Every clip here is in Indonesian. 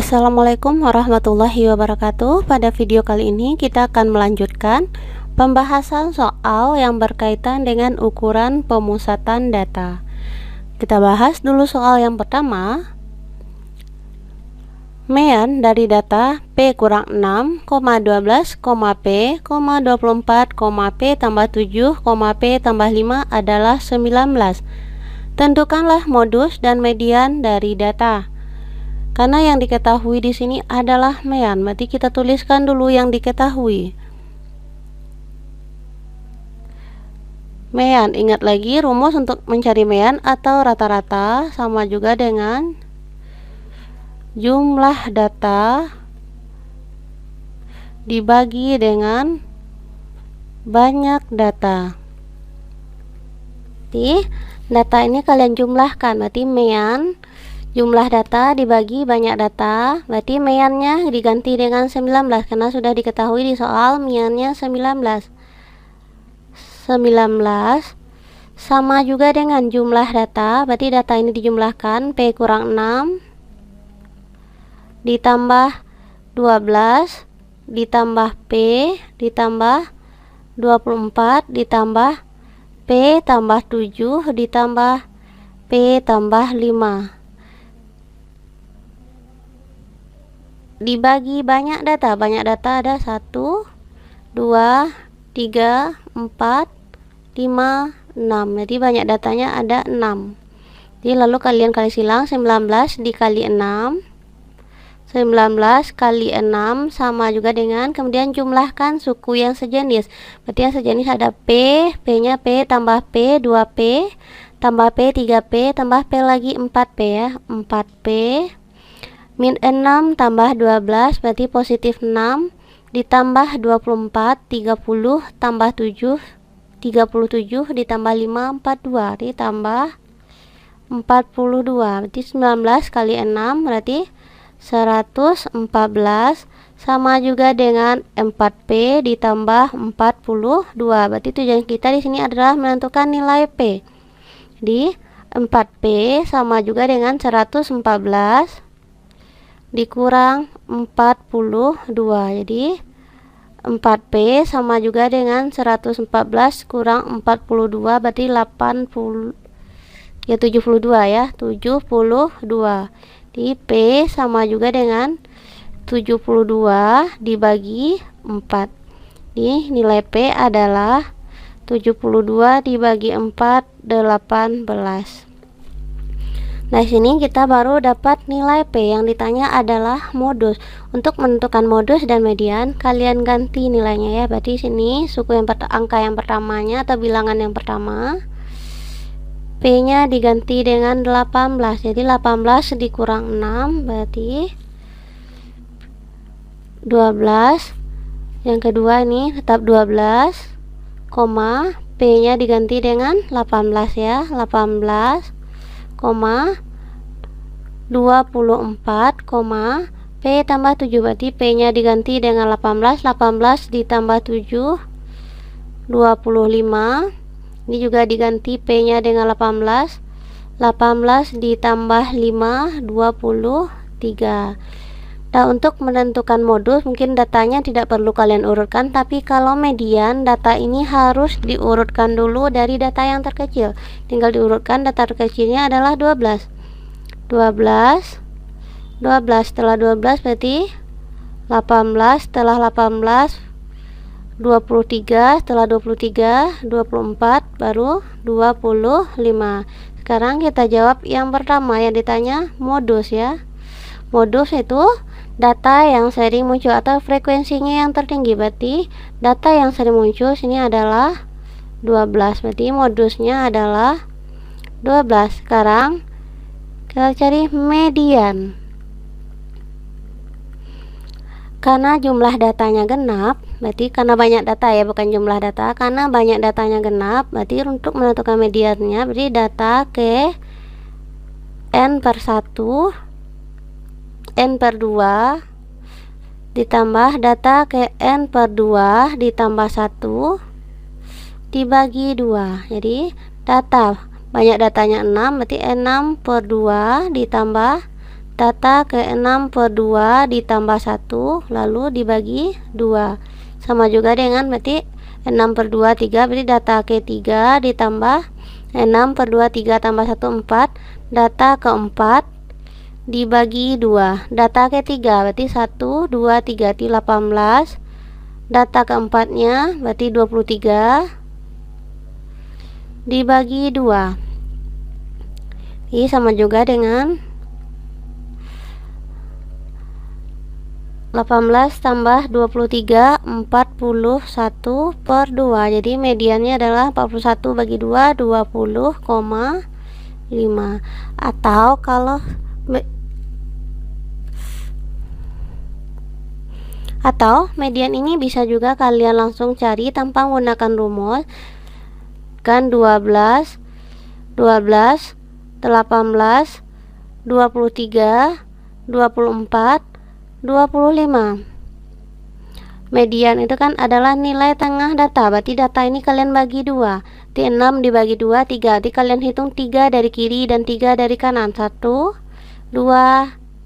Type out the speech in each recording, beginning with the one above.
Assalamualaikum warahmatullahi wabarakatuh. Pada video kali ini kita akan melanjutkan pembahasan soal yang berkaitan dengan ukuran pemusatan data. Kita bahas dulu soal yang pertama. Mean dari data P kurang 6, 12, P, 24, P tambah 7, P tambah 5 adalah 19. Tentukanlah modus dan median dari data. Karena yang diketahui di sini adalah mean, berarti kita tuliskan dulu yang diketahui. Mean, ingat lagi rumus untuk mencari mean atau rata-rata sama juga dengan jumlah data dibagi dengan banyak data. Jadi data ini kalian jumlahkan, berarti mean jumlah data dibagi banyak data, berarti meannya diganti dengan 19 karena sudah diketahui di soal meannya 19 sama juga dengan jumlah data, berarti data ini dijumlahkan P kurang 6 ditambah 12 ditambah P ditambah 24 ditambah P tambah 7 ditambah P tambah 5 dibagi banyak data ada 1, 2, 3, 4, 5, 6. Jadi banyak datanya ada 6. Jadi lalu kalian kali silang 19 dikali 6, 19 kali 6 sama juga dengan, kemudian jumlahkan suku yang sejenis. Berarti yang sejenis ada P, P-nya P tambah P 2P tambah P 3P tambah P lagi 4P ya, 4P min 6 tambah 12 berarti positif 6 ditambah 24 30 tambah 7 37 ditambah 5 42 ditambah 42 berarti 19 kali 6 berarti 114 sama juga dengan 4P ditambah 42 berarti tujuan kita di sini adalah menentukan nilai P. Jadi 4P sama juga dengan 114 dikurang 42, jadi 4P sama juga dengan 114 kurang 42 berarti 80 ya 72 ya 72. Di P sama juga dengan 72 dibagi 4. Di nilai P adalah 72 dibagi 4 18. Nah, sini kita baru dapat nilai P. Yang ditanya adalah modus. Untuk menentukan modus dan median, kalian ganti nilainya ya. Berarti sini suku yang angka yang pertamanya atau bilangan yang pertama, P-nya diganti dengan 18. Jadi 18 dikurang 6 berarti 12. Yang kedua ini tetap 12, P-nya diganti dengan 18 ya. 18 24, P tambah 7 berarti P nya diganti dengan 18 ditambah 7 25. Ini juga diganti P nya dengan 18 ditambah 5 23. Nah, untuk menentukan modus mungkin datanya tidak perlu kalian urutkan, tapi kalau median data ini harus diurutkan dulu dari data yang terkecil. Tinggal diurutkan, data terkecilnya adalah 12 setelah 12 berarti 18 setelah 18 23 setelah 23 24 baru 25. Sekarang kita jawab yang pertama yang ditanya modus ya. Modus itu data yang sering muncul atau frekuensinya yang tertinggi, berarti data yang sering muncul sini adalah 12, berarti modusnya adalah 12. Sekarang kita cari median. Karena jumlah datanya genap, berarti karena banyak data ya, bukan jumlah data, karena banyak datanya genap, berarti untuk menentukan mediannya berarti data ke n per 1 n per 2 ditambah data ke n per 2 ditambah 1 dibagi 2. Jadi data banyak datanya 6 berarti 6 per 2 ditambah data ke-6 per 2 ditambah 1 lalu dibagi 2, sama juga dengan berarti 6 per 2 3, berarti data ke-3 ditambah 6 per 2 3 tambah 1 4, data ke-4 dibagi 2, data ke-3 berarti 1 2 3 18, data ke-4-nya berarti 23 dibagi 2. Ini sama juga dengan 18 tambah 23 41 per 2. Jadi mediannya adalah 41 bagi 2 20,5. Atau median ini bisa juga kalian langsung cari tanpa menggunakan rumus. Kan 12 18 23 24 25. Median itu kan adalah nilai tengah data, berarti data ini kalian bagi 2. Di 6 dibagi 2 3. Jadi kalian hitung 3 dari kiri dan 3 dari kanan. 1 2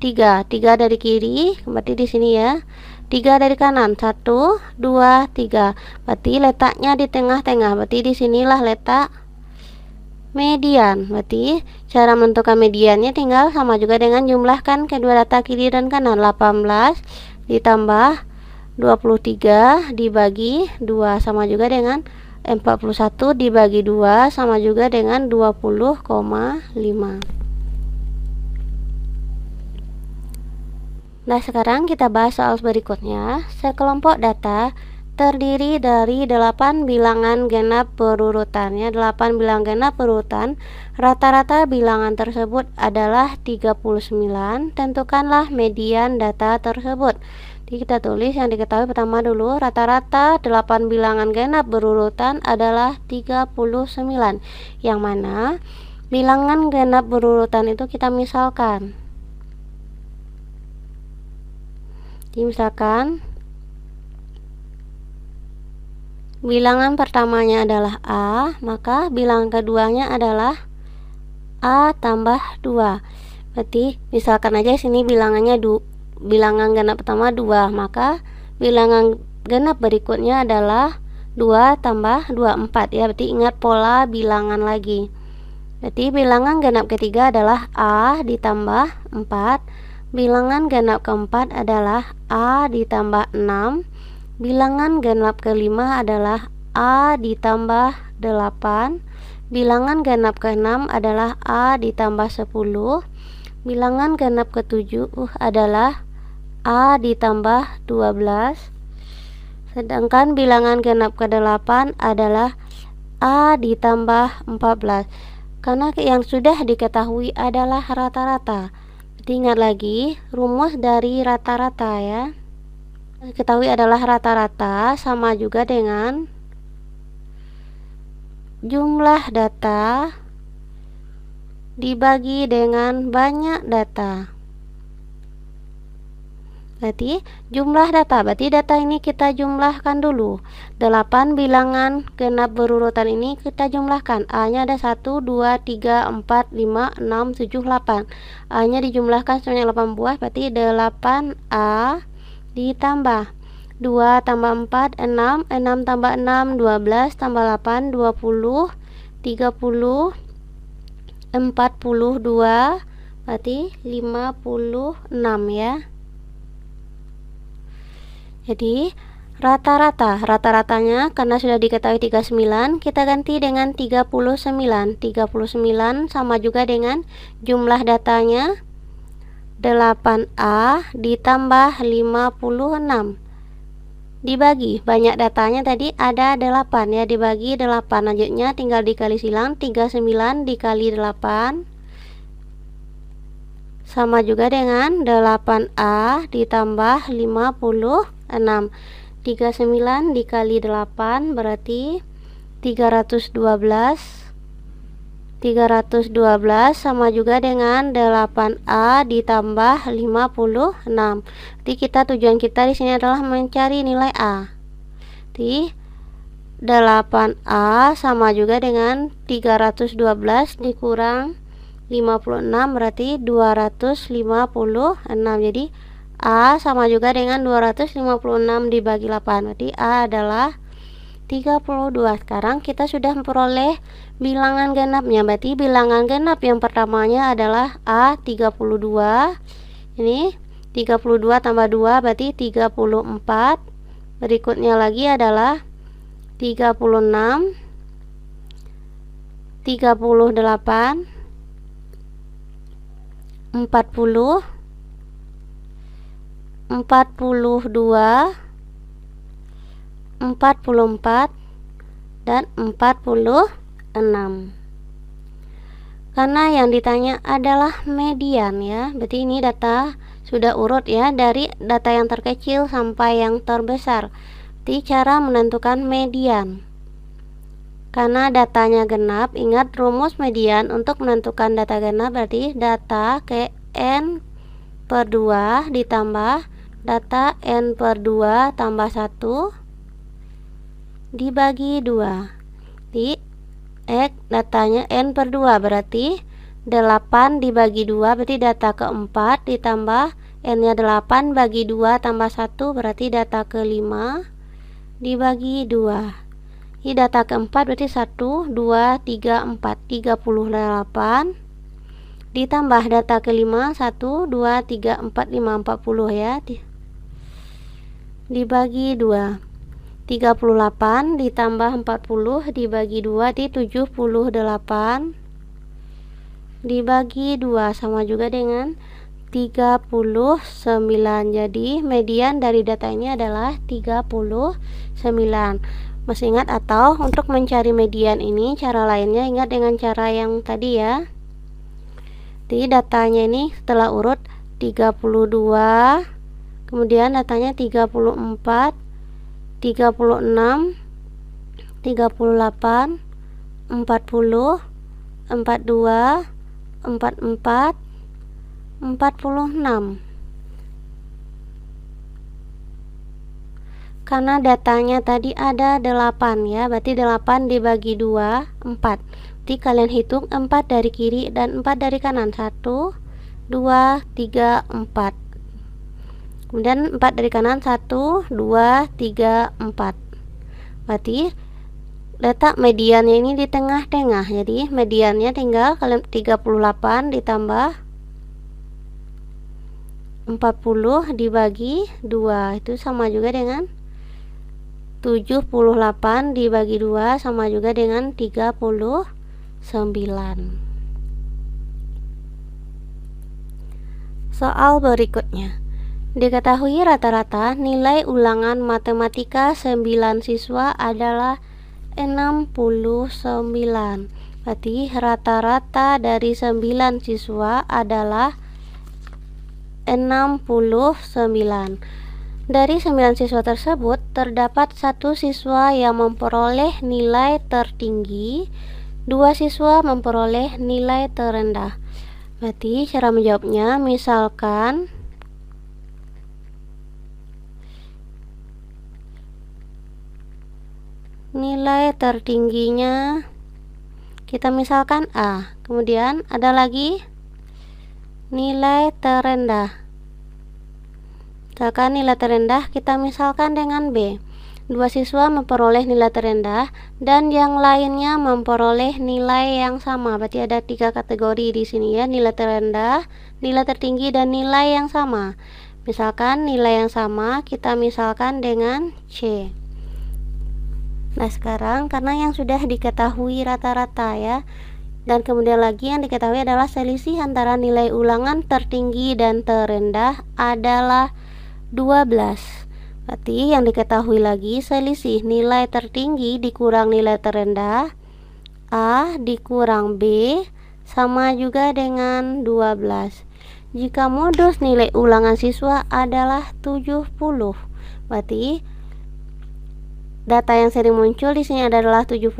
3. 3 dari kiri, berarti di sini ya. 3 dari kanan. 1 2 3. Berarti letaknya di tengah-tengah. Berarti di sinilah letak median. Berarti cara menentukan mediannya tinggal sama juga dengan jumlahkan kedua data kiri dan kanan. 18 ditambah 23 dibagi 2 sama juga dengan 41 dibagi 2 sama juga dengan 20,5. Nah, sekarang kita bahas soal berikutnya. Sekelompok data terdiri dari 8 bilangan genap berurutannya. 8 bilangan genap berurutan. Rata-rata bilangan tersebut adalah 39. Tentukanlah median data tersebut. Jadi kita tulis yang diketahui pertama dulu. Rata-rata 8 bilangan genap berurutan adalah 39. Yang mana bilangan genap berurutan itu kita misalkan. Jadi misalkan bilangan pertamanya adalah A, maka bilangan keduanya adalah A tambah 2. Berarti misalkan aja sini bilangannya bilangan genap pertama 2, maka bilangan genap berikutnya adalah 2 tambah 2 4 ya. Berarti ingat pola bilangan lagi. Berarti bilangan genap ketiga adalah A ditambah 4. Bilangan genap keempat adalah A ditambah 6. Bilangan genap kelima adalah A ditambah 8. Bilangan genap ke-6 adalah A ditambah 10. Bilangan genap ke-7 adalah A ditambah 12. Sedangkan bilangan genap ke-8 adalah A ditambah 14. Karena yang sudah diketahui adalah rata-rata. Ingat lagi rumus dari rata-rata ya. Ketahui adalah rata-rata sama juga dengan jumlah data dibagi dengan banyak data. Berarti jumlah data, berarti data ini kita jumlahkan dulu. 8 bilangan genap berurutan ini kita jumlahkan. A nya ada 1, 2, 3, 4, 5, 6, 7, 8. A nya dijumlahkan sebanyak 8 buah, berarti 8A ditambah 2 tambah 4 6, 6 tambah 6 12 tambah 8 20, 30, 42, berarti 56 ya. Jadi rata-ratanya karena sudah diketahui 39, kita ganti dengan 39. 39 sama juga dengan jumlah datanya 8A ditambah 56 dibagi banyak datanya tadi ada 8 ya, dibagi 8. Lanjutnya tinggal dikali silang. 39 dikali 8 sama juga dengan 8A ditambah 56. 39 dikali 8 berarti 312. 312 sama juga dengan 8A ditambah 56. Jadi tujuan kita di sini adalah mencari nilai A. Jadi 8A sama juga dengan 312 dikurang 56 berarti 256. Jadi A sama juga dengan 256 dibagi 8. Berarti A adalah 32. Sekarang kita sudah memperoleh bilangan genapnya. Berarti bilangan genap yang pertamanya adalah A 32. Ini 32 tambah 2 berarti 34. Berikutnya lagi adalah 36, 38, 40, 42, 44, dan 46. Karena yang ditanya adalah median ya, berarti ini data sudah urut ya, dari data yang terkecil sampai yang terbesar. Jadi cara menentukan median. Karena datanya genap, ingat rumus median untuk menentukan data genap berarti data ke N per 2 ditambah data N per 2 tambah 1 dibagi 2. Di datanya N per 2 berarti 8 dibagi 2 berarti data keempat ditambah N nya 8 bagi 2 tambah 1 berarti data ke-5 dibagi 2. Ini data keempat berarti 1, 2, 3, 4, 38 ditambah data ke-5 1, 2, 3, 4, 5, 40 ya, dibagi 2. 38 ditambah 40 dibagi 2 di 78 dibagi 2 sama juga dengan 39. Jadi median dari data ini adalah 39. Masih ingat atau untuk mencari median ini cara lainnya ingat dengan cara yang tadi ya. Jadi datanya ini setelah urut 32, kemudian datanya 34, 36, 38, 40, 42, 44, 46. Karena datanya tadi ada 8 ya, berarti 8 dibagi 2, 4. Jadi kalian hitung 4 dari kiri dan 4 dari kanan. 1, 2, 3, 4. Kemudian 4 dari kanan 1, 2, 3, 4. Berarti letak mediannya ini di tengah-tengah. Jadi mediannya tinggal kalian 38 ditambah 40 dibagi 2. Itu sama juga dengan 78 dibagi 2 sama juga dengan 39. Soal berikutnya. Diketahui rata-rata nilai ulangan matematika 9 siswa adalah 69. Berarti rata-rata dari 9 siswa adalah 69. Dari 9 siswa tersebut, terdapat 1 siswa yang memperoleh nilai tertinggi, 2 siswa memperoleh nilai terendah. Berarti cara menjawabnya, misalkan nilai tertingginya kita misalkan A, kemudian ada lagi nilai terendah. Misalkan nilai terendah kita misalkan dengan B. 2 siswa memperoleh nilai terendah dan yang lainnya memperoleh nilai yang sama. Berarti ada 3 kategori di sini ya, nilai terendah, nilai tertinggi, dan nilai yang sama. Misalkan nilai yang sama kita misalkan dengan C. Nah sekarang karena yang sudah diketahui rata-rata ya, dan kemudian lagi yang diketahui adalah selisih antara nilai ulangan tertinggi dan terendah adalah 12. Berarti yang diketahui lagi selisih nilai tertinggi dikurang nilai terendah, A dikurang B sama juga dengan 12. Jika modus nilai ulangan siswa adalah 70, berarti data yang sering muncul di sini adalah 70.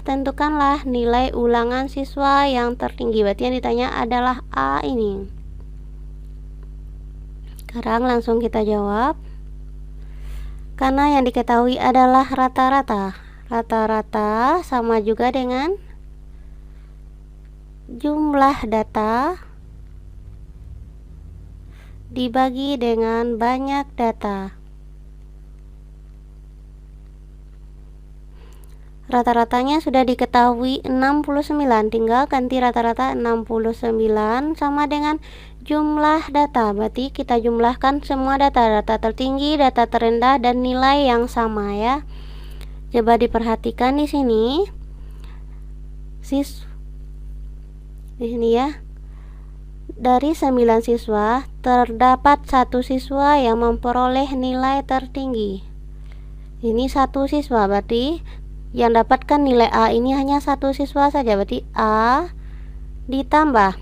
Tentukanlah nilai ulangan siswa yang tertinggi. Berarti yang ditanya adalah A ini. Sekarang langsung kita jawab. Karena yang diketahui adalah rata-rata. Rata-rata sama juga dengan jumlah data dibagi dengan banyak data. Rata-ratanya sudah diketahui 69, tinggal ganti rata-rata 69 sama dengan jumlah data. Berarti kita jumlahkan semua data tertinggi, data terendah, dan nilai yang sama ya. Coba diperhatikan di sini. Di sini ya. Dari 9 siswa, terdapat 1 siswa yang memperoleh nilai tertinggi. Ini 1 siswa, berarti yang dapatkan nilai A ini hanya 1 siswa saja, berarti A ditambah.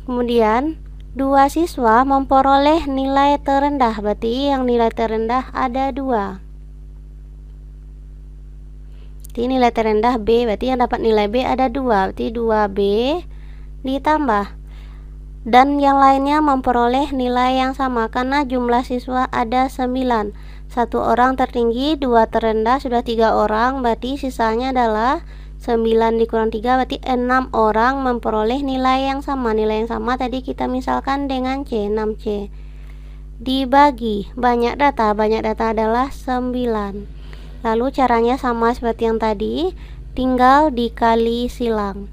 Kemudian 2 siswa memperoleh nilai terendah, berarti yang nilai terendah ada 2. Berarti nilai terendah B, berarti yang dapat nilai B ada 2, berarti 2B ditambah. Dan yang lainnya memperoleh nilai yang sama karena jumlah siswa ada 9. 1 orang tertinggi, 2 terendah, sudah 3 orang, berarti sisanya adalah 9 dikurang 3, berarti 6 orang memperoleh nilai yang sama. Nilai yang sama tadi kita misalkan dengan C, 6C. Dibagi banyak data adalah 9. Lalu caranya sama seperti yang tadi, tinggal dikali silang.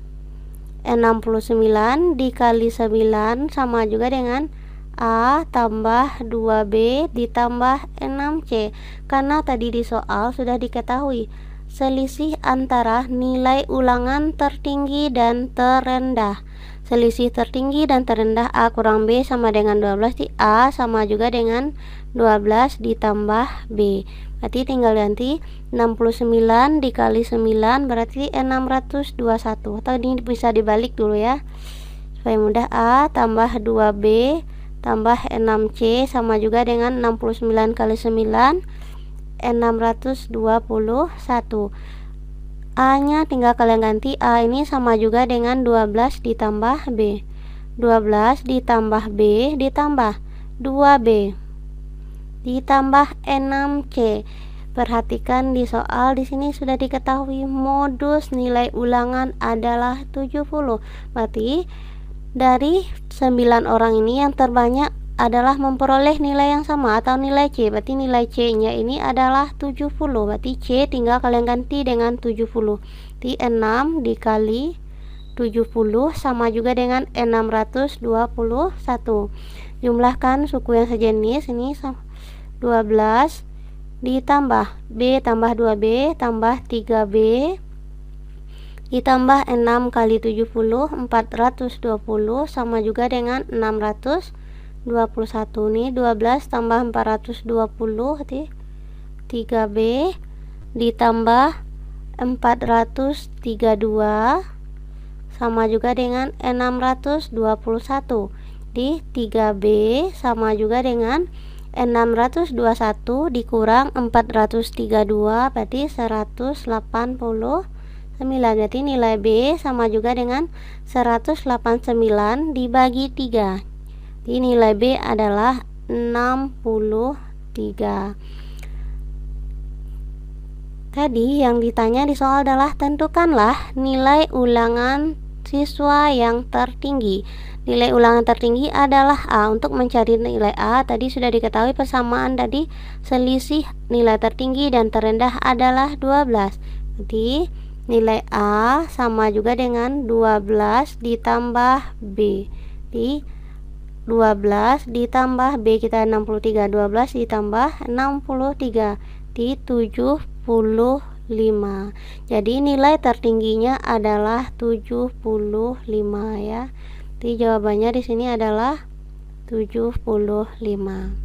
69 dikali 9 sama juga dengan A tambah 2B ditambah 6C. Karena tadi di soal sudah diketahui selisih antara nilai ulangan tertinggi dan terendah. Selisih tertinggi dan terendah A kurang B sama dengan 12, di A sama juga dengan 12 ditambah B. Berarti tinggal ganti 69 dikali 9 berarti 621. Atau ini bisa dibalik dulu ya, supaya mudah. A tambah 2B tambah 6C sama juga dengan 69 kali 9, 621. A nya tinggal kalian ganti, A ini sama juga dengan 12 ditambah B. 12 ditambah B ditambah 2B ditambah 6C. Perhatikan di soal di sini sudah diketahui modus nilai ulangan adalah 70. Berarti dari 9 orang ini yang terbanyak adalah memperoleh nilai yang sama atau nilai C. Berarti nilai C-nya ini adalah 70. Berarti C tinggal kalian ganti dengan 70. Di 6 dikali 70 sama juga dengan 621. Jumlahkan suku yang sejenis ini 12 ditambah B tambah 2B tambah 3B ditambah 6 kali 70 420 sama juga dengan 621. Nih 12 tambah 420 berarti 3B ditambah 432 sama juga dengan 621. Di 3B sama juga dengan 621 dikurang 432 berarti 189. Berarti nilai B sama juga dengan 189 dibagi 3. Jadi nilai B adalah 63. Tadi yang ditanya di soal adalah tentukanlah nilai ulangan siswa yang tertinggi. Nilai ulangan tertinggi adalah A. Untuk mencari nilai A tadi sudah diketahui persamaan tadi, selisih nilai tertinggi dan terendah adalah 12. Jadi nilai A sama juga dengan 12 ditambah B. Di 12 ditambah B kita 63, 12 ditambah 63 di 75. Jadi nilai tertingginya adalah 75 ya. Jadi jawabannya di sini adalah 75.